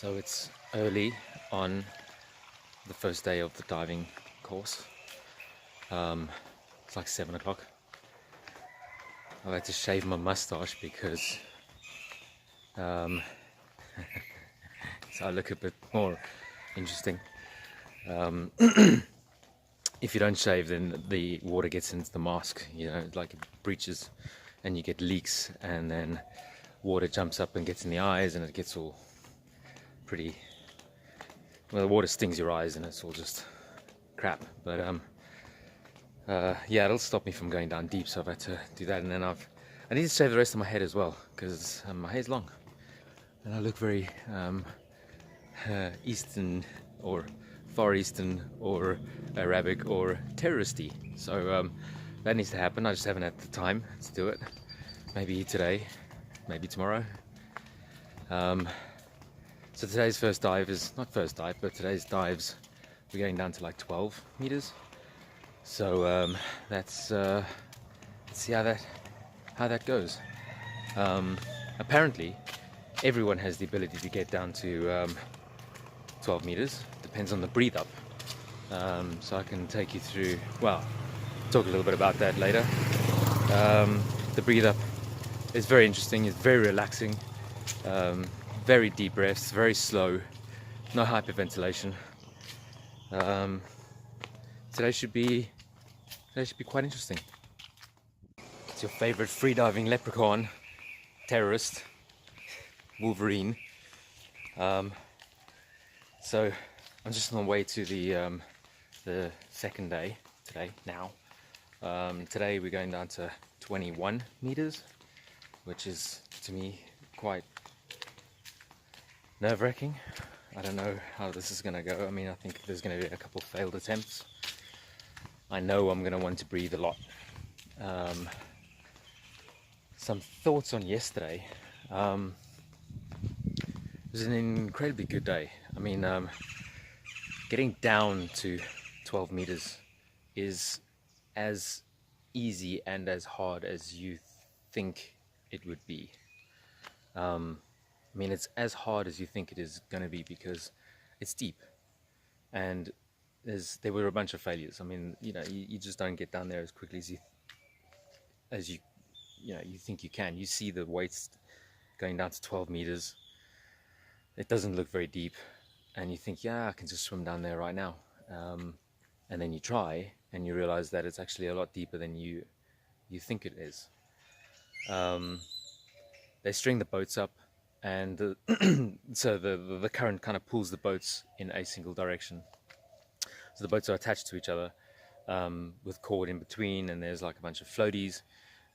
So it's early on the first day of the diving course. It's like 7 o'clock. I've had to shave my mustache because so I look a bit more interesting. If you don't shave, then the water gets into the mask, like it breaches and you get leaks, and then water jumps up and gets in the eyes, and it gets all pretty, well, the water stings your eyes and it's all just crap. But yeah, it'll stop me from going down deep, so I've had to do that. And then I need to shave the rest of my head as well, because my hair's long and I look very Eastern or Far Eastern or Arabic or terroristy. So that needs to happen. I just haven't had the time to do it. Maybe today, maybe tomorrow. So today's first dive is not first dive, but today's dives, we're going down to like 12 meters. So let's see how that goes. Apparently, everyone has the ability to get down to 12 meters. Depends on the breathe up. So I can take you through. Well, talk a little bit about that later. The breathe up is very interesting. It's very relaxing. Very deep breaths, very slow, no hyperventilation. Today should be quite interesting. It's your favorite freediving leprechaun, terrorist, Wolverine. So I'm just on the way to the second day today. Now, today we're going down to 21 meters, which is to me quite nerve-wracking. I don't know how this is going to go. I mean, I think there's going to be a couple failed attempts. I know I'm going to want to breathe a lot. Some thoughts on yesterday. It was an incredibly good day. I mean, getting down to 12 meters is as easy and as hard as you think it would be. I mean, it's as hard as you think it is going to be because it's deep, and there were a bunch of failures. I mean, you just don't get down there as quickly as you think you can. You see the weights going down to 12 meters. It doesn't look very deep, and you think, yeah, I can just swim down there right now. And then you try, and you realize that it's actually a lot deeper than you think it is. They string the boats up, and so the current kind of pulls the boats in a single direction. So the boats are attached to each other with cord in between, and there's like a bunch of floaties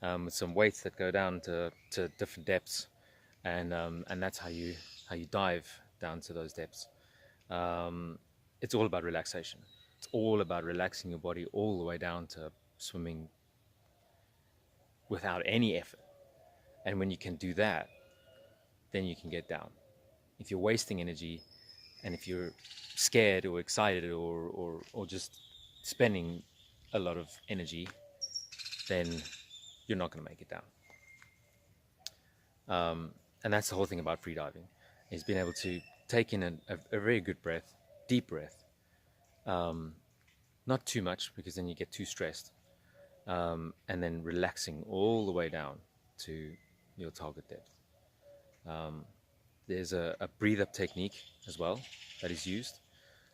with some weights that go down to different depths, and that's how you dive down to those depths. It's all about relaxation. It's all about relaxing your body all the way down to swimming without any effort. And when you can do that, then you can get down. If you're wasting energy, and if you're scared or excited or just spending a lot of energy, then you're not going to make it down. And that's the whole thing about freediving, is being able to take in a very good breath, deep breath, not too much because then you get too stressed, and then relaxing all the way down to your target depth. There's a breathe up technique as well that is used,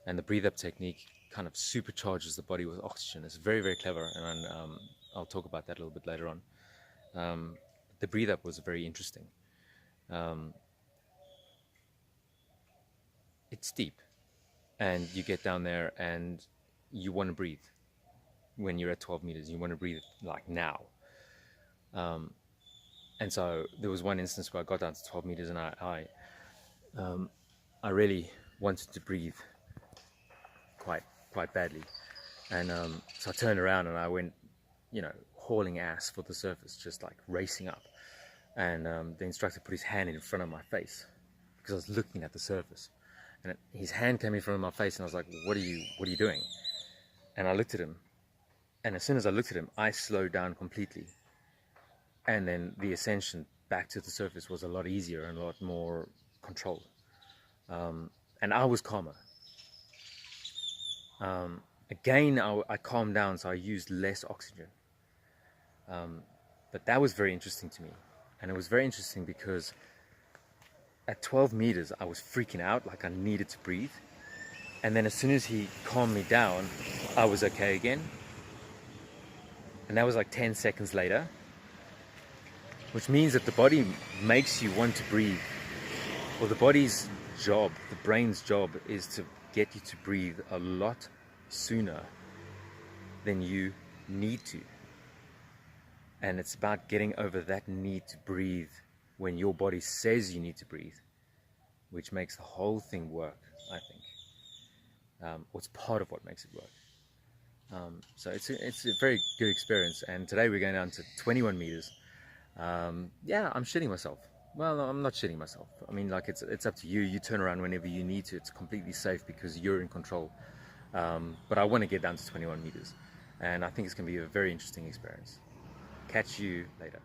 and the breathe up technique kind of supercharges the body with oxygen. It's very, very clever, and I'll talk about that a little bit later on. The breathe up was very interesting. It's deep, and you get down there and you want to breathe. When you're at 12 meters, you want to breathe like now. And so there was one instance where I got down to 12 meters and I really wanted to breathe quite badly. And so I turned around and I went, hauling ass for the surface, just like racing up. And the instructor put his hand in front of my face because I was looking at the surface. And his hand came in front of my face and I was like, what are you doing? And I looked at him. And as soon as I looked at him, I slowed down completely. And then the ascension back to the surface was a lot easier and a lot more controlled. And I was calmer. Again, I calmed down, so I used less oxygen. But that was very interesting to me. And it was very interesting because at 12 meters, I was freaking out, like I needed to breathe. And then as soon as he calmed me down, I was okay again. And that was like 10 seconds later, which means that the body makes you want to breathe. Or the body's job, the brain's job, is to get you to breathe a lot sooner than you need to. And it's about getting over that need to breathe when your body says you need to breathe, which makes the whole thing work, I think. Or it's part of what makes it work. So it's a very good experience. And today we're going down to 21 meters. Yeah, I'm shitting myself. Well, no, I'm not shitting myself. I mean, like, it's up to you. You turn around whenever you need to. It's completely safe because you're in control. But I want to get down to 21 meters. And I think it's going to be a very interesting experience. Catch you later.